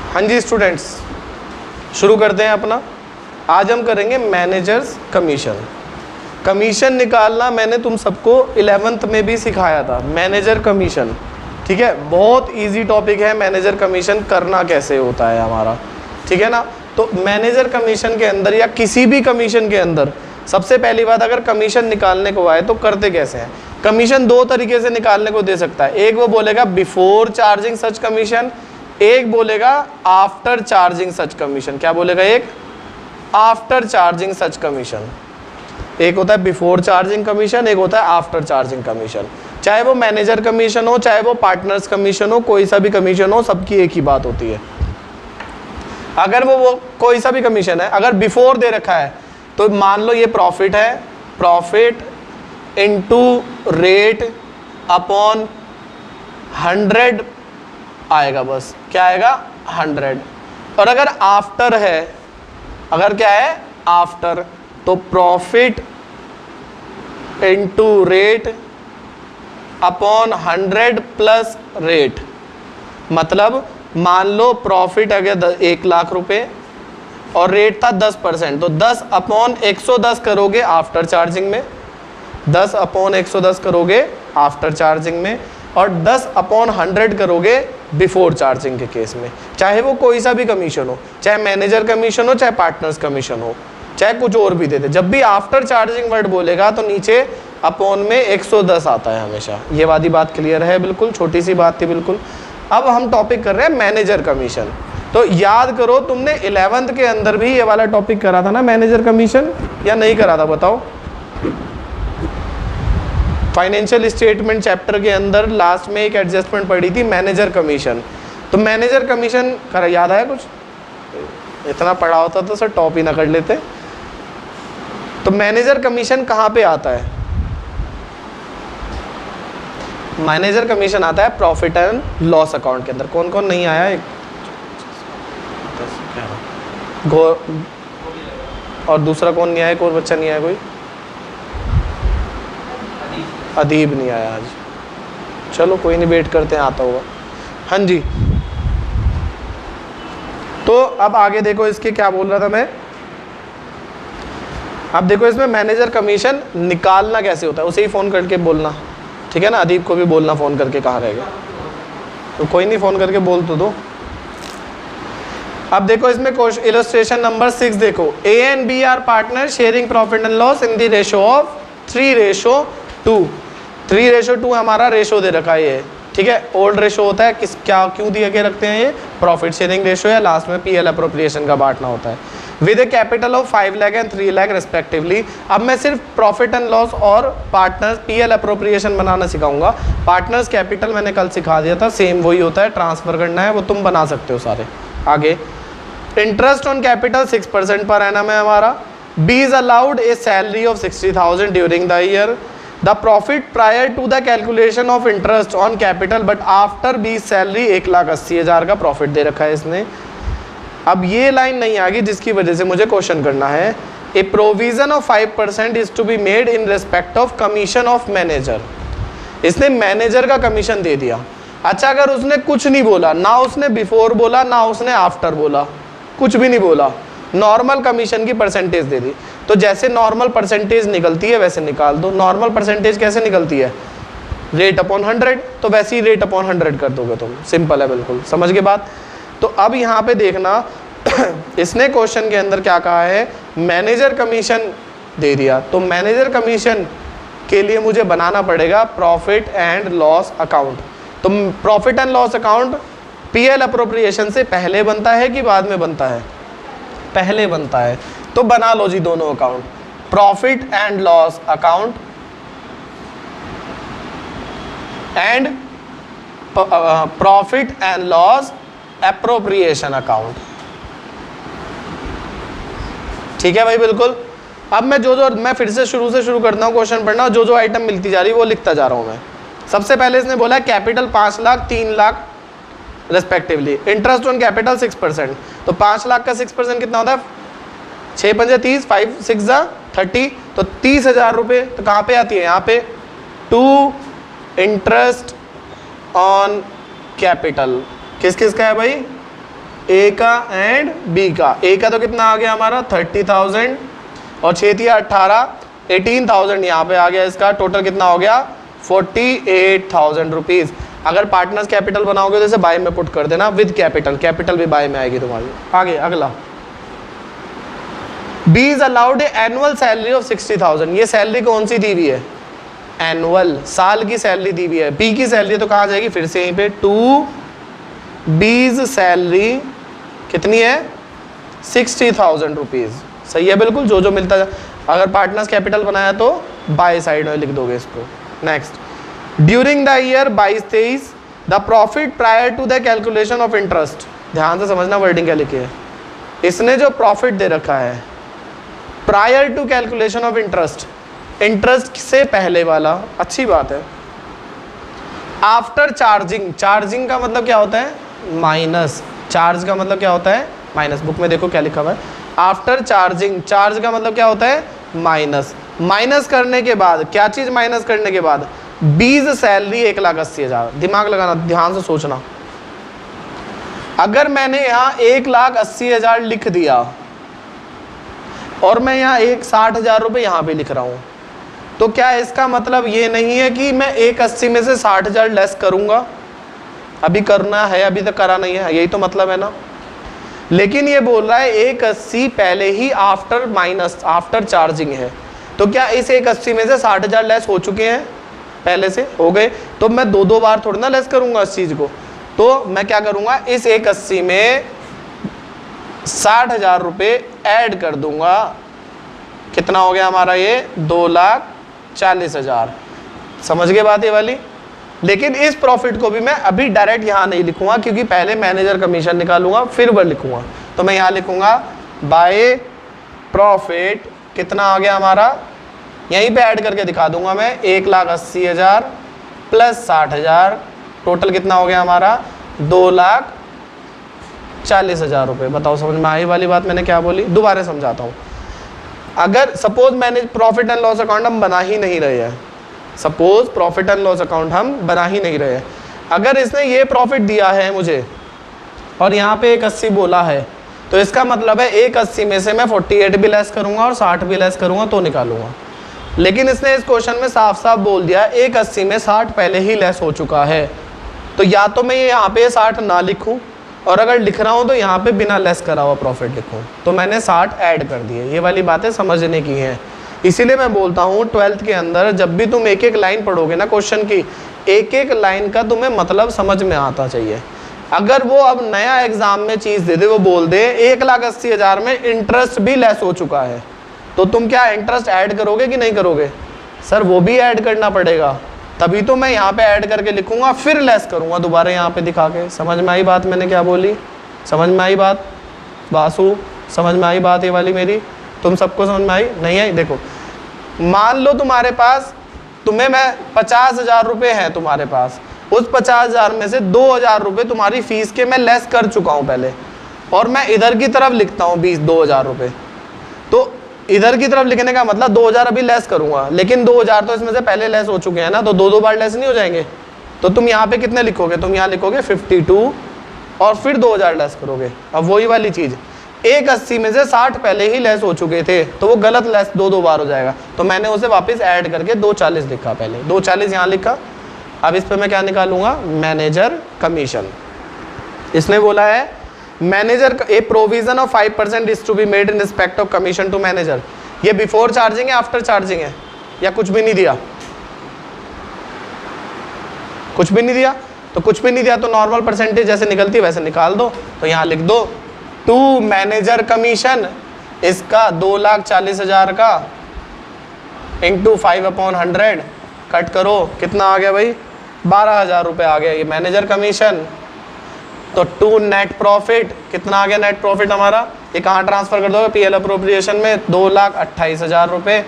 हाँ जी स्टूडेंट्स, शुरू करते हैं अपना। आज हम करेंगे मैनेजर्स कमीशन। कमीशन निकालना मैंने तुम सबको 11th में भी सिखाया था, मैनेजर कमीशन। ठीक है, बहुत इजी टॉपिक है मैनेजर कमीशन करना कैसे होता है हमारा, ठीक है ना। तो मैनेजर कमीशन के अंदर या किसी भी कमीशन के अंदर सबसे पहली बात, अगर कमीशन निकालने को आए तो करते कैसे हैं। कमीशन दो तरीके से निकालने को दे सकता है। एक वो बोलेगा बिफोर चार्जिंग सच कमीशन, एक बोलेगा आफ्टर चार्जिंग सच कमीशन। क्या बोलेगा? एक आफ्टर चार्जिंग सच कमीशन। एक होता है बिफोर चार्जिंग कमीशन, एक होता है आफ्टर चार्जिंग कमीशन। चाहे वो मैनेजर कमीशन हो, चाहे वो पार्टनर्स कमीशन हो, कोई सा भी कमीशन हो, सबकी एक ही बात होती है। अगर वो कोई सा भी कमीशन है, अगर बिफोर दे रखा है तो मान लो ये प्रॉफिट है, प्रॉफिट इनटू रेट अपॉन 100 आएगा, बस क्या आएगा? 100। और अगर आफ्टर है, अगर क्या है आफ्टर, तो profit into rate upon 100 plus rate. मतलब मान लो प्रॉफिट अगर 1 लाख रुपए और रेट था 10%, तो 10 अपॉन 110 करोगे आफ्टर चार्जिंग में, 10 अपॉन 110 करोगे आफ्टर चार्जिंग में, और 10 अपॉन 100 करोगे बिफोर चार्जिंग के केस में। चाहे वो कोई सा भी कमीशन हो, चाहे मैनेजर कमीशन हो, चाहे पार्टनर्स कमीशन हो, चाहे कुछ और भी दे दे, जब भी आफ्टर चार्जिंग वर्ड बोलेगा तो नीचे अपॉन में 110 आता है हमेशा। ये वाली बात क्लियर है? बिल्कुल छोटी सी बात थी बिल्कुल। अब हम टॉपिक कर रहे हैं मैनेजर कमीशन। तो याद करो, तुमने 11th के अंदर भी ये वाला टॉपिक करा था ना, मैनेजर कमीशन, या नहीं करा था? बताओ। फाइनेंशियल स्टेटमेंट चैप्टर के अंदर लास्ट में एक एडजस्टमेंट पड़ी थी, मैनेजर कमीशन। तो मैनेजर कमीशन करा, याद आया कुछ? इतना पढ़ा होता तो सर टॉप ही ना कर लेते। तो मैनेजर कमीशन कहाँ पे आता है? मैनेजर कमीशन आता है प्रॉफिट एंड लॉस अकाउंट के अंदर। कौन कौन नहीं आया? एक और दूसरा कौन नहीं आया? एक और बच्चा नहीं आया कोई? अदीब नहीं आया आज। चलो कोई नहीं, वेट करते हैं, आता होगा। हाँ जी, तो अब आगे देखो, इसके क्या बोल रहा था मैं। अब देखो इसमें मैनेजर कमीशन निकालना कैसे होता है, उसे ही फ़ोन करके बोलना, ठीक है ना। अदीब को भी बोलना फ़ोन करके, कहाँ रह गया? तो कोई नहीं, फ़ोन करके बोल तो दो। अब देखो इसमें इलस्ट्रेशन नंबर 6 देखो। A and B are partner sharing profit and loss in the ratio of 3:2। 3:2 हमारा रेशो दे रखा है ये, ठीक है। ओल्ड रेशो होता है, किस क्या क्यों दिए के रखते हैं? ये प्रॉफिट शेयरिंग रेशो है, लास्ट में पीएल अप्रोप्रिएशन का बांटना होता है। With a capital of 5 lakh and 3 lakh respectively. अब मैं सिर्फ प्रॉफिट एंड लॉस और पार्टनर्स पीएल अप्रोप्रिएशन बनाना सिखाऊंगा। पार्टनर्स कैपिटल मैंने कल सिखा दिया था, सेम वही होता है, ट्रांसफर करना है, वो तुम बना सकते हो सारे। आगे इंटरेस्ट ऑन कैपिटल 6% पर एनम है हमारा। B is allowed a salary of 60,000 during the year. The profit prior to the calculation of interest on capital but after B salary 1,80,000 का प्रॉफिट दे रखा है इसने। अब ये लाइन नहीं आ गई जिसकी वजह से मुझे क्वेश्चन करना है। A provision of 5% is to be made in respect of commission of manager. इसने मैनेजर का कमीशन दे दिया। अच्छा, अगर उसने कुछ नहीं बोला, ना उसने बिफोर बोला, ना उसने आफ्टर बोला, कुछ भी नहीं बोला, नॉर्मल कमीशन की परसेंटेज दे दी, तो जैसे नॉर्मल परसेंटेज निकलती है वैसे निकाल दो। नॉर्मल परसेंटेज कैसे निकलती है? रेट अपॉन 100, तो वैसे ही रेट अपॉन 100 कर दोगे तुम। सिंपल है बिल्कुल, समझ के बात। तो अब यहाँ पे देखना इसने क्वेश्चन के अंदर क्या कहा है, मैनेजर कमीशन दे दिया, तो मैनेजर कमीशन के लिए मुझे बनाना पड़ेगा प्रॉफिट एंड लॉस अकाउंट। तो profit and loss account PL appropriation से पहले बनता है कि बाद में बनता है? पहले बनता है। तो बना लो जी दोनों account, profit and loss account and profit and loss appropriation account. ठीक है भाई, बिल्कुल। अब मैं मैं फिर से शुरू करता हूँ क्वेश्चन पढ़ना, जो आइटम मिलती जा रही है वो लिखता जा रहा हूँ मैं। सबसे पहले इसने बोला capital 5 lakh 3 lakh respectively. Interest on capital 6%, तो 5 लाख का 6% कितना होता है? 6 पंजे 30, 5 6 30, तो 30,000 रुपये। तो कहाँ पे आती है? यहाँ पे टू इंटरेस्ट ऑन कैपिटल। किस किस का है भाई? ए का एंड बी का। ए का तो कितना आ गया हमारा 30,000 और 6×18 18,000 यहाँ पे आ गया, इसका टोटल कितना हो गया 48,000 रुपीज़। अगर पार्टनर्स कैपिटल बनाओगे तो इसे बाय में पुट कर देना विद कैपिटल, कैपिटल भी बाय में आएगी तुम्हारी। आगे अगला, B is allowed annual salary of 60,000। ये सैलरी कौन सी दी हुई है, एनुअल, साल की सैलरी दी हुई है। बी की सैलरी तो कहाँ जाएगी, फिर से यहीं पे टू बीज सैलरी कितनी है 60,000 रुपीज़। सही है बिल्कुल, जो जो मिलता है। अगर पार्टनर्स कैपिटल बनाया तो बाय साइड में लिख दोगे इसको। Next, during the year 22-23 the profit prior to the calculation of interest. ध्यान से समझना वर्डिंग क्या लिखी है। इसने जो प्रॉफिट दे रखा है prior to calculation of interest, interest से पहले वाला, अच्छी बात है। आफ्टर चार्जिंग, चार्जिंग का मतलब क्या होता है माइनस, चार्ज का मतलब क्या होता है माइनस। बुक में देखो क्या लिखा हुआ है, आफ्टर चार्जिंग, चार्ज का मतलब क्या होता है माइनस। माइनस करने के बाद क्या चीज़, माइनस करने के बाद बीज सैलरी 1,80,000। दिमाग लगाना, ध्यान से सोचना। अगर मैंने यहाँ 1,80,000 लिख दिया और मैं यहाँ 60,000 रुपये यहाँ पे लिख रहा हूँ, तो क्या इसका मतलब ये नहीं है कि मैं 1,80 में से 60,000 लेस करूँगा। अभी करना है, अभी तक करा नहीं है, यही तो मतलब है ना। लेकिन ये बोल रहा है 1,80 पहले ही आफ्टर माइनस, आफ्टर चार्जिंग है। तो क्या इस 1,80 में से 60,000 लेस हो चुके हैं, पहले से हो गए, तो मैं दो बार थोड़ी ना लेस करूँगा इस चीज़ को। तो मैं क्या करूँगा, इस 1,80 में 60,000 रुपये ऐड कर दूंगा। कितना हो गया हमारा ये 2,40,000। समझ गए बात ये वाली। लेकिन इस प्रॉफिट को भी मैं अभी डायरेक्ट यहाँ नहीं लिखूंगा, क्योंकि पहले मैनेजर कमीशन निकालूंगा फिर वह लिखूंगा। तो मैं यहाँ लिखूंगा बाय प्रॉफिट कितना आ गया हमारा, यहीं पे ऐड करके दिखा दूंगा मैं 1,80,000 प्लस 60,000, टोटल कितना हो गया हमारा 2,40,000 रुपये। बताओ समझ में आई वाली बात मैंने क्या बोली, दोबारा समझाता हूँ। अगर सपोज मैंने प्रॉफिट एंड लॉस अकाउंट हम बना ही नहीं रहे हैं, suppose profit and loss account हम बना ही नहीं रहे हैं, अगर इसने ये प्रॉफिट दिया है मुझे और यहाँ पे 1,80 बोला है, तो इसका मतलब है 1,80 में से मैं 48 भी लेस करूँगा और 60 भी लेस करूँगा तो निकालूंगा। लेकिन इसने इस क्वेश्चन में साफ साफ बोल दिया 1,80 में 60 पहले ही लेस हो चुका है, तो या तो मैं ये यहाँ पे 60 ना लिखूँ, और अगर लिख रहा हूँ तो यहाँ पे बिना लेस करा हुआ प्रॉफिट लिखूँ। तो मैंने 60 ऐड कर दिए। ये वाली बातें समझने की हैं। इसीलिए मैं बोलता हूँ 12th के अंदर जब भी तुम एक एक लाइन पढ़ोगे ना क्वेश्चन की, एक एक लाइन का तुम्हें मतलब समझ में आता चाहिए। अगर वो अब नया एग्जाम में चीज़ दे दे, वो बोल दे 1,80,000 में इंटरेस्ट भी लेस हो चुका है, तो तुम क्या इंटरेस्ट ऐड करोगे कि नहीं करोगे? सर वो भी ऐड करना पड़ेगा, तभी तो मैं यहाँ पे ऐड करके लिखूंगा फिर लेस करूँगा दोबारा यहाँ पे दिखा के। समझ में आई बात मैंने क्या बोली? समझ में आई बात बासु? समझ में आई बात ये वाली मेरी? तुम सबको समझ में आई नहीं आई? देखो मान लो तुम्हारे पास, तुम्हें मैं 50,000 रुपये हैं तुम्हारे पास, उस 50,000 में से 2,000 रुपये तुम्हारी फीस के मैं लेस कर चुका हूँ पहले, और मैं इधर की तरफ लिखता हूँ 2,000 रुपये। तो इधर की तरफ लिखने का मतलब 2,000 अभी लेस करूंगा, लेकिन 2,000 तो इसमें से पहले लेस हो चुके हैं ना, तो दो बार लेस नहीं हो जाएंगे? तो तुम यहाँ पे कितने लिखोगे? तुम यहाँ लिखोगे 52 और फिर 2,000 लेस करोगे। अब वही वाली चीज़ 1,80 में से 60 पहले ही लेस हो चुके थे, तो वो गलत लेस दो बार हो जाएगा। तो मैंने उसे वापस ऐड करके 2,40 लिखा, पहले 2,40 यहाँ लिखा। अब इस पर मैं क्या निकालूंगा? Manager commission. इसने बोला है manager a provision of 5% is to be made in respect of commission to manager. ये बिफोर चार्जिंग है आफ्टर चार्जिंग है, या कुछ भी नहीं दिया? कुछ भी नहीं दिया, तो कुछ भी नहीं दिया तो नॉर्मल परसेंटेज जैसे निकलती है वैसे निकाल दो। तो यहाँ लिख दो टू मैनेजर कमीशन, इसका 2,40,000 का इंटू 5/100 कट करो, कितना आ गया भाई? 12,000 रुपये आ गया ये मैनेजर कमीशन। तो टू नेट प्रॉफिट कितना आ गया? नेट प्रॉफिट हमारा ये कहाँ ट्रांसफर कर दोगे? पीएल अप्रोप्रिएशन में 2,28,000 रुपये।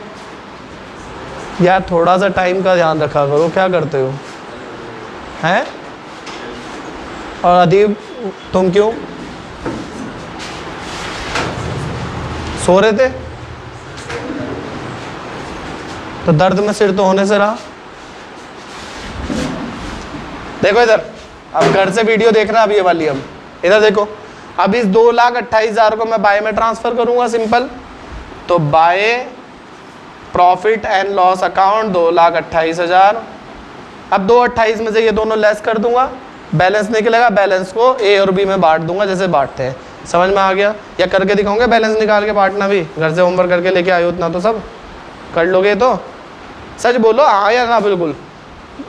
यार थोड़ा सा टाइम का ध्यान रखा करो, क्या करते हो हैं? और अदीब तुम क्यों सो रहे थे? तो दर्द में सिर तो होने से रहा। देखो इधर, अब घर से वीडियो देख रहा अब ये वाली, अब इधर देखो अब इस 2,28,000 को मैं बाय में ट्रांसफर करूंगा सिंपल, तो bye profit and loss account 2,28,000। अब 2,28 में से ये दोनों लेस कर दूंगा, बैलेंस निकलेगा, बैलेंस को ए और बी में बांट दूंगा जैसे बांटते हैं। समझ में आ गया? या करके दिखाऊंगा बैलेंस निकाल के बांटना भी, घर से होमवर्क करके लेके आए उतना तो सब कर लोगे तो सच बोलो हाँ या ना, बिल्कुल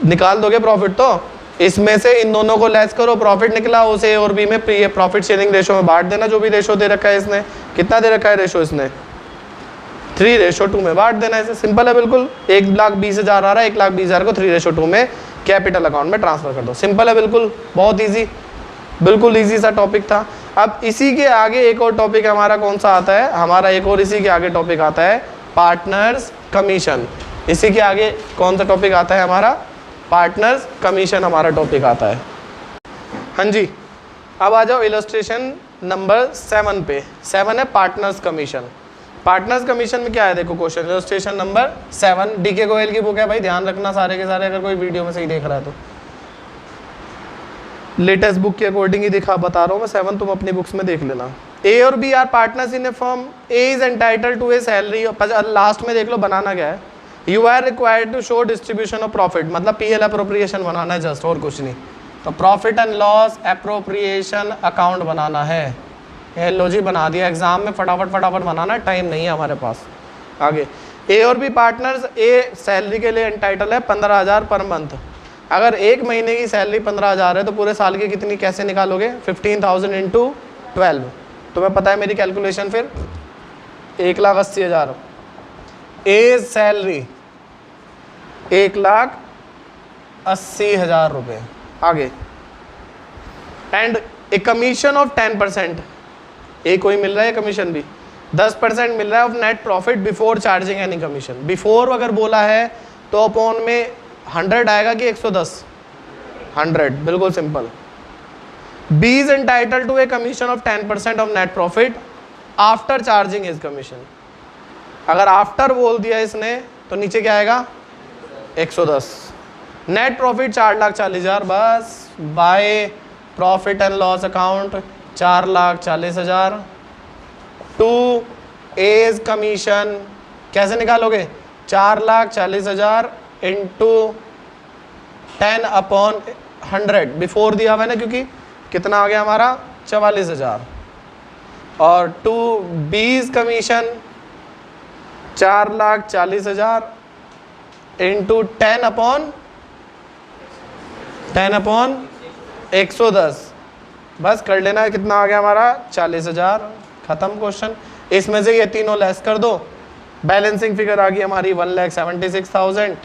निकाल दोगे प्रॉफिट। तो इसमें से इन दोनों को लेस करो, प्रॉफिट निकला उसे ए और बी में प्रॉफिट शेयरिंग रेशो में बांट देना, जो भी रेशो दे रखा है इसने। कितना दे रखा है रेशो इसने? 3:2 में बांट देना है। सिंपल है बिल्कुल। 1,20,000 आ रहा है, 1,20,000 को 3:2 में कैपिटल अकाउंट में ट्रांसफर कर दो। सिंपल है बिल्कुल, बहुत इजी, बिल्कुल इजी सा टॉपिक था। अब इसी के आगे एक और टॉपिक हमारा कौन सा आता है? हमारा एक और इसी के आगे टॉपिक आता है पार्टनर्स कमीशन। इसी के आगे कौन सा टॉपिक आता है हमारा? पार्टनर्स कमीशन हमारा टॉपिक आता है। हाँ जी, अब आ जाओ इलस्ट्रेशन नंबर 7 पे। 7 है पार्टनर्स कमीशन। पार्टनर्स कमीशन में क्या है देखो question, illustration number 7 D K Goyal की बुक है भाई, ध्यान रखना सारे के सारे, अगर कोई वीडियो में सही देख रहा है तो। लेटेस्ट बुक के अकॉर्डिंग ही दिखा बता रहा हूँ मैं, 7 तुम अपनी बुक्स में देख लेना। ए और B are partners in a firm, A is entitled to a salary, last में देख लो बनाना क्या है, you are required to show distribution of profit, मतलब पीएल अप्रोप्रिएशन बनाना है जस्ट, और कुछ नहीं। तो profit and loss appropriation account बनाना है। ये लो जी बना दिया, एग्जाम में फटाफट फटाफट बनाना, टाइम नहीं है हमारे पास। आगे ए और बी पार्टनर्स, ए सैलरी के लिए एंटाइटल है 15,000 पर मंथ। अगर एक महीने की सैलरी 15,000 है तो पूरे साल की कितनी कैसे निकालोगे? 15,000 इंटू 12। तुम्हें पता है मेरी कैलकुलेशन फिर 1,80,000। ए सैलरी 1,80,000 रुपये। आगे एंड ए कमीशन ऑफ 10%, ए कोई मिल रहा है कमीशन भी 10% मिल रहा है of net profit before charging any commission. Before अगर बोला है तो अपॉन में 100 आएगा कि 110? 100, बिल्कुल simple. B is entitled to a commission of 10% of net profit after charging his commission. अगर आफ्टर बोल दिया इसने तो नीचे क्या आएगा? 110। नेट प्रॉफिट 4,40,000 बस, by profit and loss account 4,40,000 to as commission. कैसे निकालोगे? 4,40,000 इंटू 10/100, बिफोर दिया हुआ है ना, क्योंकि कितना आ गया हमारा? 44,000। और टू बीज कमीशन 4,40,000 इंटू 10/110, बस कर लेना। कितना आ गया हमारा? 40,000। खत्म क्वेश्चन। इसमें से ये तीनों लेस कर दो, बैलेंसिंग फिगर आ गई हमारी 1,76,000।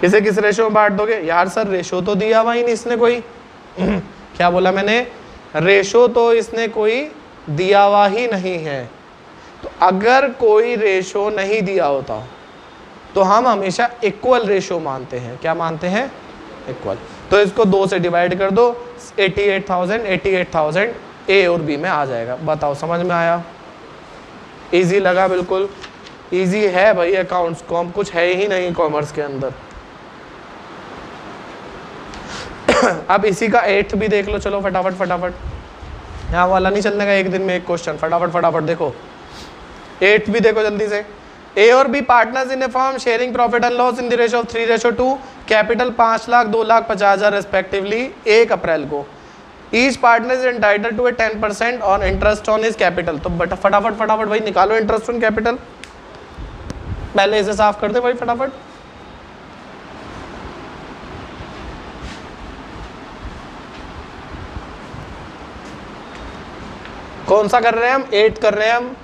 इसे किस रेशो में बांट दोगे? यार सर रेशो तो दिया हुआ ही नहीं इसने कोई क्या बोला मैंने? रेशो तो इसने कोई दिया हुआ ही नहीं है। तो अगर कोई रेशो नहीं दिया होता तो हम हमेशा इक्वल रेशो मानते हैं। क्या मानते हैं? इक्वल। तो इसको 2 से डिवाइड कर दो, 88,000 ए और बी में आ जाएगा। बताओ समझ में आया? इजी लगा? बिल्कुल इजी है भाई, अकाउंट्स कॉम कुछ है ही नहीं कॉमर्स के अंदर। अब इसी का 8th भी देख लो, चलो फटाफट फटाफट, यहाँ वाला नहीं चलने का, एक दिन में एक क्वेश्चन, फटाफट फटाफट देखो। 8th भी देखो जल्दी से। ए और B partners in a firm sharing profit and loss in the ratio of 3:2, capital 5 lakh 2,50,000 respectively 1 April को। Each partner is entitled to a 10% on interest on his capital. तो फटाफट फटाफट भाई निकालो इंटरेस्ट ऑन कैपिटल, पहले इसे साफ कर दे भाई फटाफट। कौन सा कर रहे हैं हम? 8 कर रहे हैं हम।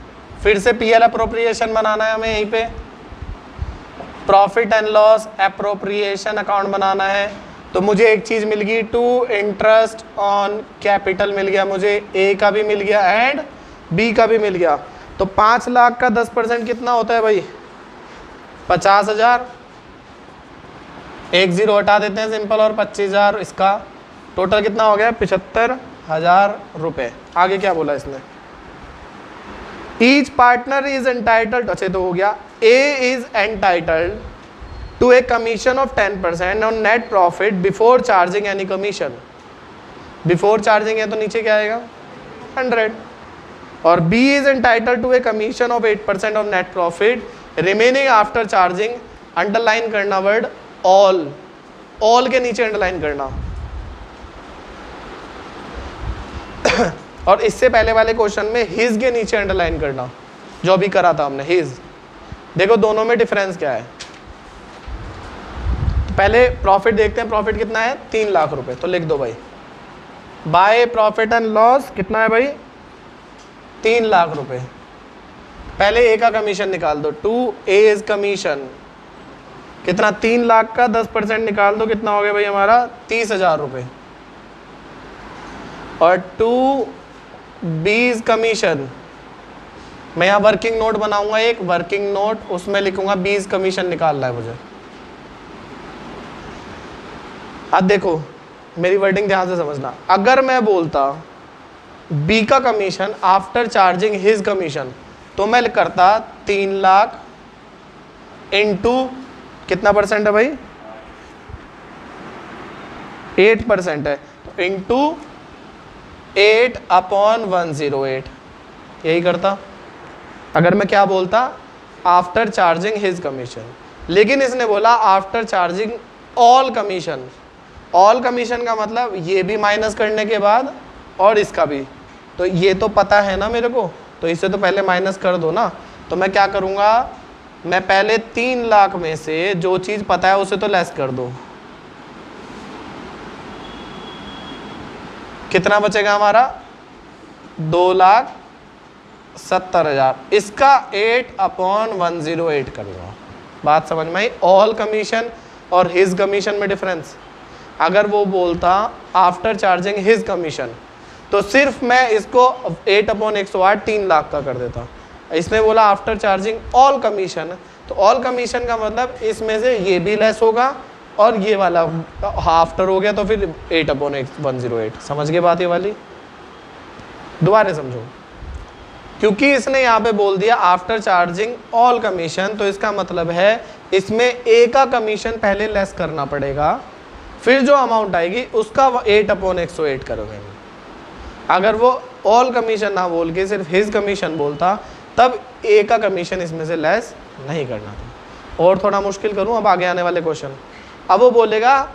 फिर से पीएल अप्रोप्रिएशन बनाना है हमें, यहीं पे profit and loss appropriation account बनाना है। तो मुझे एक चीज मिल गई, टू इंटरेस्ट ऑन कैपिटल मिल गया मुझे, ए का भी मिल गया एंड बी का भी मिल गया। तो 5 लाख का 10% कितना होता है भाई? 50,000। 1 0 हटा देते हैं सिंपल, और 25,000 इसका टोटल कितना हो गया? 75,000 रुपए। आगे क्या बोला इसने? ईच पार्टनर इज एंटाइटल्ड, अच्छा तो हो गया, A is entitled to a commission of 10% on net profit before charging any commission. Before charging है तो नीचे क्या आएगा 100। और B is entitled to a commission of 8% of net profit remaining after charging, underline करना वर्ड ऑल, ऑल के नीचे underline करना। और इससे पहले वाले क्वेश्चन में हिज के नीचे अंडरलाइन करना, जो अभी करा था हमने हिज। देखो दोनों में डिफरेंस क्या है। पहले प्रॉफिट देखते हैं, प्रॉफिट कितना है 3 लाख रुपए, तो लिख दो भाई बाय प्रॉफिट एंड लॉस कितना है भाई 3 लाख रुपए। पहले ए का कमीशन निकाल दो, 2A इज कमीशन कितना 3 लाख का 10% निकाल दो, कितना हो गया भाई हमारा 30,000 रुपए। और 2B इज कमीशन, मैं यहाँ वर्किंग नोट बनाऊंगा एक वर्किंग नोट, उसमें लिखूंगा B इज कमीशन निकालना है मुझे। अब देखो मेरी वर्डिंग ध्यान से समझना, अगर मैं बोलता B का commission after charging his commission, तो मैं करता 3 लाख इंटू कितना परसेंट है भाई 8% है, तो इंटू 8/108 यही करता। अगर मैं क्या बोलता आफ्टर चार्जिंग हिज कमीशन, लेकिन इसने बोला after charging all commission. All commission का मतलब ये भी माइनस करने के बाद और इसका भी, तो ये तो पता है ना मेरे को, तो इसे तो पहले माइनस कर दो ना। तो मैं क्या करूँगा, मैं पहले 3 लाख में से जो चीज़ पता है उसे तो लेस कर दो, कितना बचेगा हमारा 2,70,000, इसका 8/108 कर दो। बात समझ में आई। ऑल कमीशन और हिज कमीशन में डिफरेंस। अगर वो बोलता आफ्टर चार्जिंग हिज कमीशन, तो सिर्फ मैं इसको 8/108 3 लाख का कर देता। इसने बोला आफ्टर चार्जिंग ऑल कमीशन, तो ऑल कमीशन का मतलब इसमें से ये भी लेस होगा और ये वाला आफ्टर हो गया, तो फिर 8/108। समझ गए बात ये वाली, दोबारा समझो। क्योंकि इसने यहाँ पे बोल दिया आफ्टर चार्जिंग ऑल कमीशन, तो इसका मतलब है इसमें ए का कमीशन पहले लेस करना पड़ेगा, फिर जो अमाउंट आएगी उसका 8/108 करोगे। अगर वो ऑल कमीशन ना बोल के सिर्फ हिज कमीशन बोलता, तब ए का कमीशन इसमें से लेस नहीं करना था। और थोड़ा मुश्किल करूं अब आगे आने वाले क्वेश्चन। अब वो बोलेगा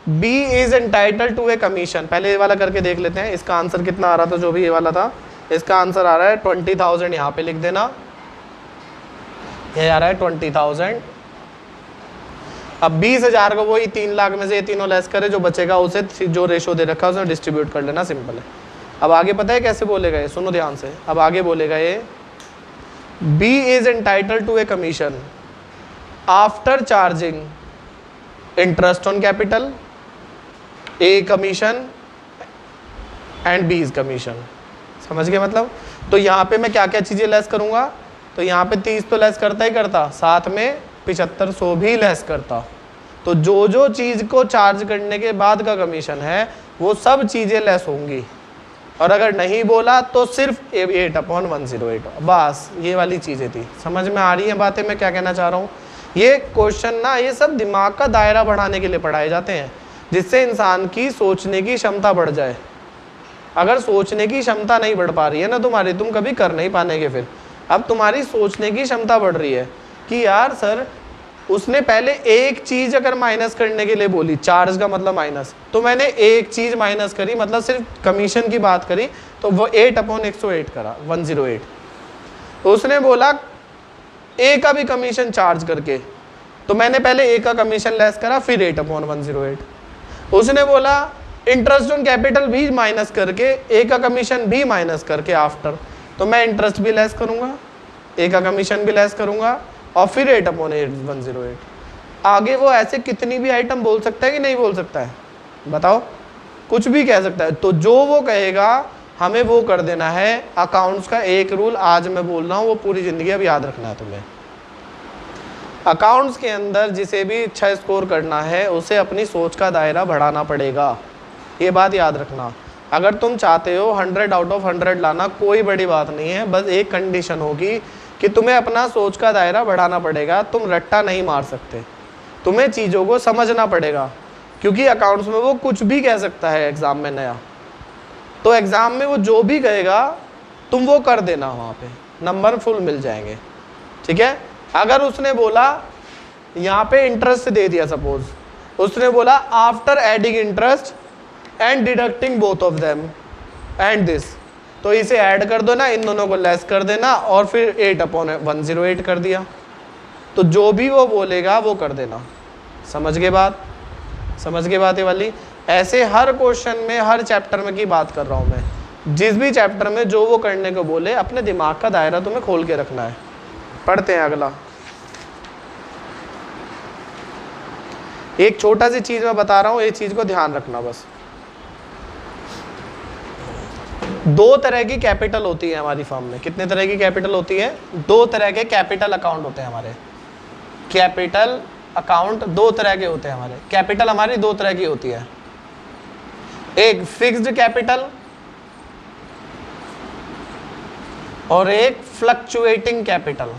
B is entitled to a commission, पहले ये वाला करके देख लेते हैं। इसका आंसर कितना आ रहा था, जो भी ये वाला था, इसका आंसर आ रहा है 20,000। यहाँ पे लिख देना, ये आ रहा है 20,000। अब 20,000 को वही 3 लाख में से ये तीनों लेस करे, जो बचेगा उसे जो रेशो दे रखा है उसमें डिस्ट्रीब्यूट कर लेना, सिंपल है। अब आगे पता है कैसे बोलेगा ये, सुनो ध्यान से। अब आगे बोलेगा ये B is entitled to a commission after charging interest on capital, a commission and B is commission. समझ गए मतलब। तो यहाँ पे मैं क्या क्या चीज़ें लेस करूँगा, तो यहाँ पे 30 तो लेस करता ही करता, साथ में 7500 भी लेस करता। तो जो जो चीज़ को चार्ज करने के बाद का कमीशन है वो सब चीज़ें लेस होंगी। और अगर नहीं बोला तो सिर्फ 8/108। बस ये वाली चीज़ें थी। समझ में आ रही है बातें मैं क्या कहना चाह रहा हूँ। ये क्वेश्चन ना, ये सब दिमाग का दायरा बढ़ाने के लिए पढ़ाए जाते हैं, जिससे इंसान की सोचने की क्षमता बढ़ जाए। अगर सोचने की क्षमता नहीं बढ़ पा रही है ना तुम्हारी, तुम कभी कर नहीं पाएंगे। फिर अब तुम्हारी सोचने की क्षमता बढ़ रही है कि यार सर उसने पहले एक चीज़ अगर माइनस करने के लिए बोली, चार्ज का मतलब माइनस, तो मैंने एक चीज़ माइनस करी, मतलब सिर्फ कमीशन की बात करी, तो वो 8/108 करा 108। तो उसने बोला ए का भी कमीशन चार्ज करके, तो मैंने पहले ए का कमीशन लेस करा, फिर 8/108। उसने बोला इंटरेस्ट ऑन कैपिटल भी माइनस करके, ए का कमीशन भी माइनस करके आफ्टर, तो मैं इंटरेस्ट भी लेस करूँगा, ए का कमीशन भी लेस करूँगा, और फिर 8/108। आगे वो ऐसे कितनी भी आइटम बोल सकता है कि नहीं बोल सकता है, बताओ। कुछ भी कह सकता है। तो जो वो कहेगा हमें वो कर देना है। अकाउंट्स का एक रूल आज मैं बोल रहा हूँ, वो पूरी ज़िंदगी अब याद रखना है तुम्हें। अकाउंट्स के अंदर जिसे भी अच्छा स्कोर करना है उसे अपनी सोच का दायरा बढ़ाना पड़ेगा, ये बात याद रखना। अगर तुम चाहते हो 100 आउट ऑफ 100 लाना, कोई बड़ी बात नहीं है, बस एक कंडीशन होगी कि तुम्हें अपना सोच का दायरा बढ़ाना पड़ेगा। तुम रट्टा नहीं मार सकते, तुम्हें चीज़ों को समझना पड़ेगा, क्योंकि अकाउंट्स में वो कुछ भी कह सकता है एग्ज़ाम में नया। तो एग्ज़ाम में वो जो भी कहेगा तुम वो कर देना, वहाँ पे नंबर फुल मिल जाएंगे, ठीक है। अगर उसने बोला यहाँ पे इंटरेस्ट दे दिया, सपोज उसने बोला after adding interest and deducting both of them and this, तो इसे ऐड कर दो ना, इन दोनों को लेस कर देना और फिर 8/108 कर दिया। तो जो भी वो बोलेगा वो कर देना। समझ गए बात? समझ गए बात ये वाली? ऐसे हर क्वेश्चन में, हर चैप्टर में की बात कर रहा हूँ मैं। जिस भी चैप्टर में जो वो करने को बोले, अपने दिमाग का दायरा तुम्हें खोल के रखना है। पढ़ते हैं अगला। एक छोटा सी चीज़ मैं बता रहा हूँ, ये चीज़ को ध्यान रखना बस। दो तरह की कैपिटल होती है हमारी फर्म में। कितने तरह की कैपिटल होती है? दो तरह के कैपिटल अकाउंट होते हैं हमारे। कैपिटल अकाउंट दो तरह के होते हैं हमारे। कैपिटल हमारी दो तरह की होती है, एक फिक्स्ड कैपिटल और एक फ्लक्चुएटिंग कैपिटल।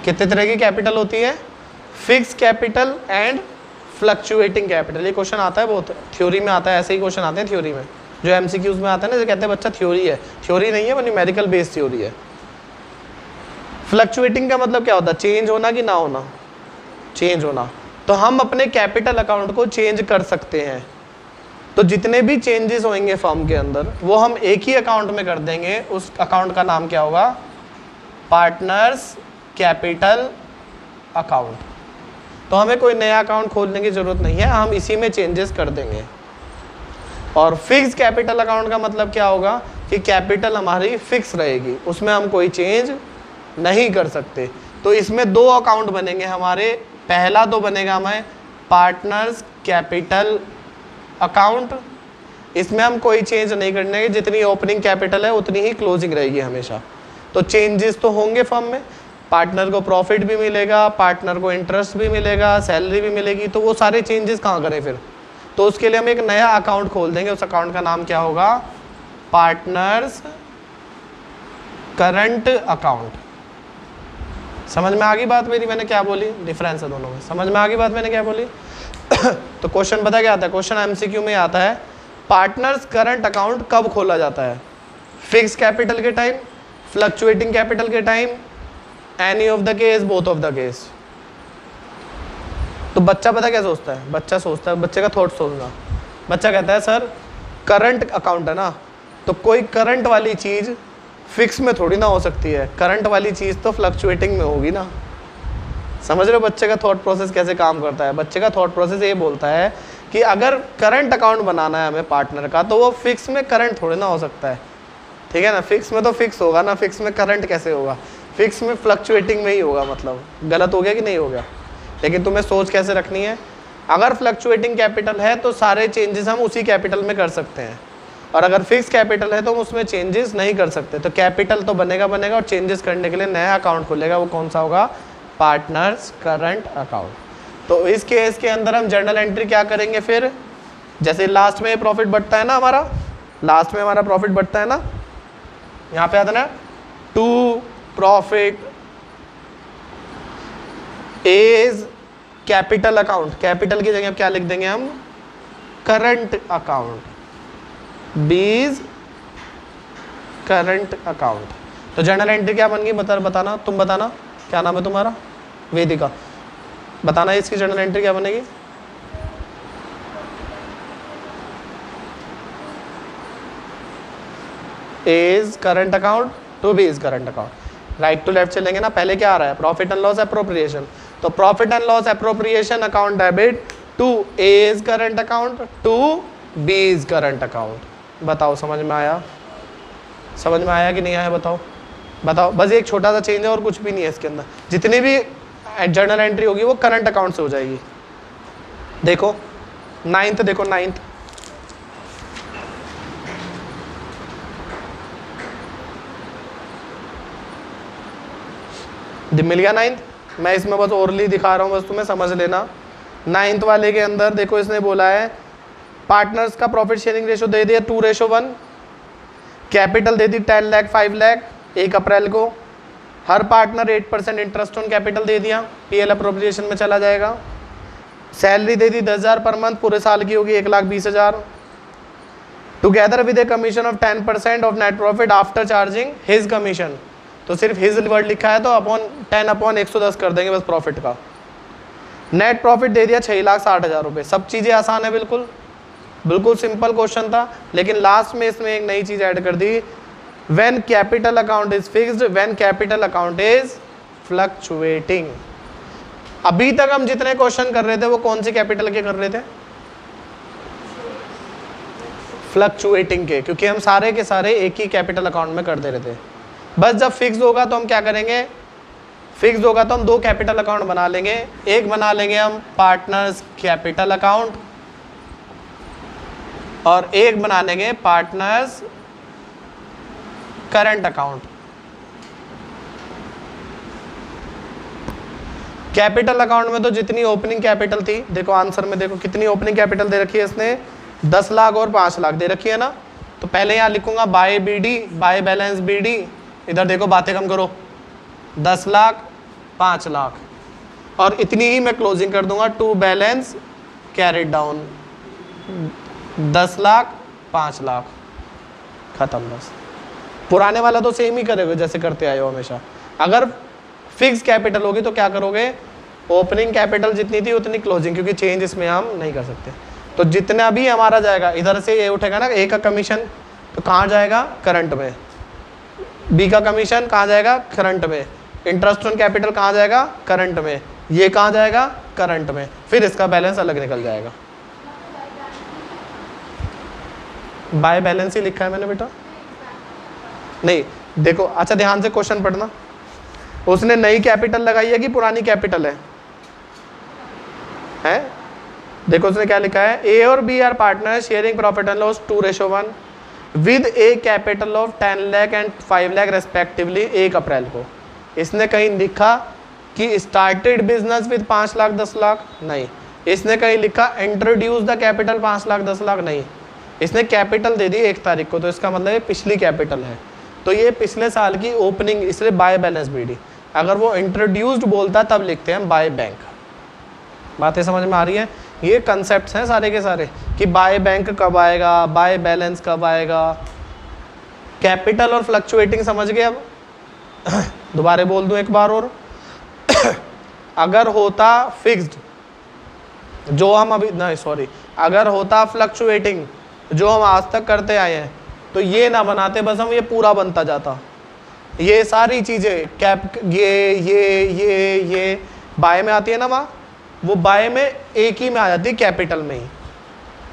कितने तरह की कैपिटल होती है? Fix capital and fluctuating capital. ये क्वेश्चन आता है बहुत, थ्योरी में आता है, ऐसे ही क्वेश्चन आते हैं थ्योरी में, जो एमसीक्यूज में आता है ना, जो कहते हैं बच्चा थ्योरी है। थ्योरी नहीं है, वो न्यूमेरिकल बेस्ड थ्योरी है। फ्लक्चुएटिंग का मतलब क्या होता है? चेंज होना कि ना होना? चेंज होना। तो हम अपने कैपिटल अकाउंट को चेंज कर सकते हैं। तो जितने भी चेंजेस होंगे फर्म के अंदर, वो हम एक ही अकाउंट में कर देंगे। उस अकाउंट का नाम क्या होगा? Partners capital account. तो हमें कोई नया अकाउंट खोलने की जरूरत नहीं है, हम इसी में चेंजेस कर देंगे। और फिक्स कैपिटल अकाउंट का मतलब क्या होगा? कि कैपिटल हमारी फिक्स रहेगी, उसमें हम कोई चेंज नहीं कर सकते। तो इसमें दो अकाउंट बनेंगे हमारे। पहला तो बनेगा हमें पार्टनर्स कैपिटल अकाउंट, इसमें हम कोई चेंज नहीं करने के, जितनी ओपनिंग कैपिटल है उतनी ही क्लोजिंग रहेगी हमेशा। तो चेंजेस तो होंगे फर्म में, पार्टनर को प्रॉफिट भी मिलेगा, पार्टनर को इंटरेस्ट भी मिलेगा, सैलरी भी मिलेगी। तो वो सारे चेंजेस कहाँ करें फिर? तो उसके लिए हम एक नया अकाउंट खोल देंगे। उस अकाउंट का नाम क्या होगा? Partners current account. समझ में आ गई बात मेरी? मैंने क्या बोली? डिफरेंस है दोनों में। समझ में आ गई बात मैंने क्या बोली? तो क्वेश्चन पता क्या आता है? क्वेश्चन एमसीक्यू में आता है, पार्टनर्स करंट अकाउंट कब खोला जाता है? फिक्स कैपिटल के टाइम, फ्लक्चुएटिंग कैपिटल के time, any of the case, both of the case. तो बच्चा पता क्या सोचता है? बच्चा सोचता है, बच्चे का थॉट सोचना। बच्चा कहता है सर करंट अकाउंट है ना, तो कोई करंट वाली चीज़ फिक्स में थोड़ी ना हो सकती है, करंट वाली चीज़ तो फ्लक्चुएटिंग में होगी ना। समझ रहे हो बच्चे का थॉट प्रोसेस कैसे काम करता है? बच्चे का थॉट प्रोसेस ये बोलता है कि अगर करंट अकाउंट बनाना है हमें पार्टनर का, तो वो फिक्स में करंट थोड़ी ना हो सकता है, ठीक है ना। फिक्स में तो फिक्स होगा ना, फिक्स में करंट कैसे होगा? फिक्स में फ्लक्चुएटिंग में ही होगा। मतलब गलत हो गया कि नहीं हो गया? लेकिन तुम्हें सोच कैसे रखनी है, अगर फ्लक्चुएटिंग कैपिटल है तो सारे चेंजेस हम उसी कैपिटल में कर सकते हैं, और अगर फिक्स कैपिटल है तो हम उसमें चेंजेस नहीं कर सकते। तो कैपिटल तो बनेगा और चेंजेस करने के लिए नया अकाउंट खुलेगा। वो कौन सा होगा? Partners current account. तो इस केस के अंदर हम जर्नल एंट्री क्या करेंगे फिर? जैसे लास्ट में प्रॉफिट बढ़ता है ना हमारा, लास्ट में हमारा प्रॉफिट बढ़ता है ना, यहाँ पे आता ना to profit is capital account. Capital की जगह क्या लिख देंगे हम? Current account. B's current account. तो जर्नल एंट्री क्या बन गई? बताना, तुम बताना, क्या नाम है तुम्हारा? वेदिका। बताना इसकी जर्नल एंट्री क्या बनेगी? Is current account to B is current account. Right to left चलेंगे ना, पहले क्या आ रहा है? Profit and loss appropriation. तो profit and loss appropriation account debit to A is current account to B is current account. बताओ समझ में आया? समझ में आया कि नहीं आया? बताओ बताओ। बस एक छोटा सा चेंज है और कुछ भी नहीं है इसके अंदर। जितनी भी जर्नल एंट्री होगी वो करंट अकाउंट से हो जाएगी। देखो नाइन्थ, देखो नाइन्थ, मिल गया नाइन्थ? मैं इसमें बस ओरली दिखा रहा हूँ, बस तुम्हें समझ लेना। नाइन्थ वाले के अंदर देखो, इसने बोला है पार्टनर्स का प्रॉफिट शेयरिंग रेशो दे दिया 2:1, कैपिटल दे दी 10 लाख 5 लाख 1 अप्रैल को, हर पार्टनर 8% इंटरेस्ट ऑन कैपिटल दे दिया, पीएल अप्रोप्रिएशन में चला जाएगा। सैलरी दे दी 10,000 पर मंथ, पूरे साल की होगी 1,20,000। Together with A commission of 10% of net profit after charging his commission, तो सिर्फ हिज वर्ड लिखा है तो अपॉन 10/110 कर देंगे बस प्रॉफिट का। नेट प्रॉफिट दे दिया 6,60,000 रुपये। सब चीज़ें आसान है, बिल्कुल बिल्कुल सिंपल क्वेश्चन था, लेकिन लास्ट में इसमें एक नई चीज़ ऐड कर दी, when capital account is fixed, when capital account is fluctuating. अभी तक हम जितने क्वेश्चन कर रहे थे वो कौन से कैपिटल के कर रहे थे? फ्लक्चुएटिंग के, क्योंकि हम सारे के सारे एक ही कैपिटल अकाउंट में कर दे रहे थे। बस जब फिक्स होगा तो हम क्या करेंगे, फिक्स होगा तो हम दो कैपिटल अकाउंट बना लेंगे। एक बना लेंगे हम पार्टनर्स कैपिटल अकाउंट और एक बना लेंगे partners current account. Capital account में तो जितनी ओपनिंग कैपिटल थी, देखो आंसर में देखो कितनी ओपनिंग कैपिटल दे रखी है इसने, 10 लाख और 5 लाख दे रखी है ना। तो पहले यहाँ लिखूंगा by B D, by balance B D, इधर देखो बातें कम करो, 10 लाख 5 लाख, और इतनी ही मैं क्लोजिंग कर दूंगा to balance carried down, 10 lakh 5 lakh, खत्म बस। पुराने वाला तो सेम ही करोगे जैसे करते आए हो हमेशा। अगर फिक्स कैपिटल होगी तो क्या करोगे, ओपनिंग कैपिटल जितनी थी उतनी क्लोजिंग, क्योंकि चेंज इसमें हम नहीं कर सकते। तो जितना भी हमारा जाएगा, इधर से ये उठेगा ना ए का कमीशन, तो कहाँ जाएगा, करंट में। बी का कमीशन कहाँ जाएगा, करंट में। इंटरेस्ट ऑन कैपिटल कहाँ जाएगा, करंट में। ये कहाँ जाएगा, करंट में। फिर इसका बैलेंस अलग निकल जाएगा। बाय बैलेंस ही लिखा है मैंने बेटा, नहीं देखो, अच्छा ध्यान से क्वेश्चन पढ़ना। उसने नई कैपिटल लगाई है कि पुरानी कैपिटल है? देखो उसने क्या लिखा है, ए और B are partner sharing profit and loss 2:1 with a capital of 10 lakh and 5 lakh respectively 1 April को। इसने कहीं लिखा कि started business with 5 lakh 10 lakh? नहीं। इसने कहीं लिखा introduced the capital 5 lakh 10 lakh? नहीं। इसने कैपिटल दे दी 1 तारीख को, तो इसका मतलब ये पिछली कैपिटल है, तो ये पिछले साल की ओपनिंग, इसलिए बाय बैलेंस बीडी। अगर वो इंट्रोड्यूस्ड बोलता तब लिखते हैं बाय बैंक। बातें समझ में आ रही है? ये कंसेप्ट्स हैं सारे के सारे कि बाय बैंक कब आएगा, बाय बैलेंस कब आएगा। कैपिटल और फ्लक्चुएटिंग समझ गए? अब दोबारा बोल दूं एक बार और अगर होता फिक्स्ड, जो हम अभी नहीं सॉरी, अगर होता फ्लक्चुएटिंग जो हम आज तक करते आए हैं, तो ये ना बनाते, बस हम ये पूरा बनता जाता। ये सारी चीज़ें कैप, ये बाय में आती है ना वहाँ, वो बाय में एक ही में आ जाती है, कैपिटल में ही।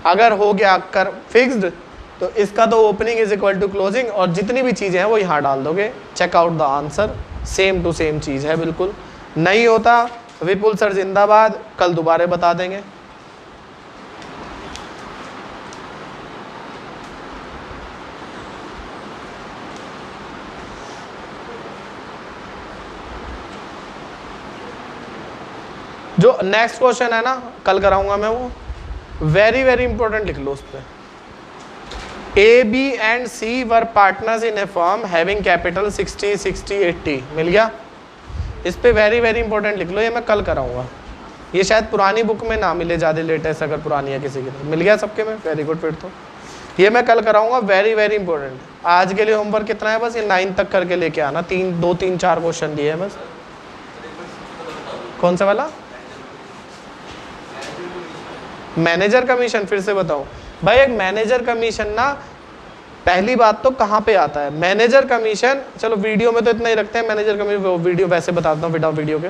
अगर हो गया कर फिक्स्ड, तो इसका तो opening is equal to closing, और जितनी भी चीज़ें हैं वो यहाँ डाल दोगे। Check out the answer, same to same चीज़ है बिल्कुल। नहीं होता विपुल सर जिंदाबाद, कल दोबारा बता देंगे। जो नेक्स्ट क्वेश्चन है ना, कल कराऊंगा मैं, वो वेरी वेरी इंपॉर्टेंट लिख लो उस पर। A B and C were partners in a firm having capital 60 60 80। मिल गया? इस पे वेरी वेरी इंपॉर्टेंट लिख लो, ये मैं कल कराऊंगा। ये शायद पुरानी बुक में ना मिले, ज़्यादा लेटेस्ट अगर पुरानी है किसी की। तो मिल गया सबके में? Very good. फिर तो ये मैं कल कराऊंगा, वेरी वेरी इंपॉर्टेंट। आज के लिए होमवर्क कितना है, बस ये 9 तक करके लेके आना। 2 3 4 क्वेश्चन लिए हैं बस। कौन सा वाला? Manager commission. फिर से बताऊं भाई, एक मैनेजर कमीशन ना, पहली बात तो कहाँ पे आता है मैनेजर कमीशन? चलो वीडियो में तो इतना ही रखते हैं मैनेजर कमीशन, वीडियो वैसे बताता हूँ विदाउट वीडियो के।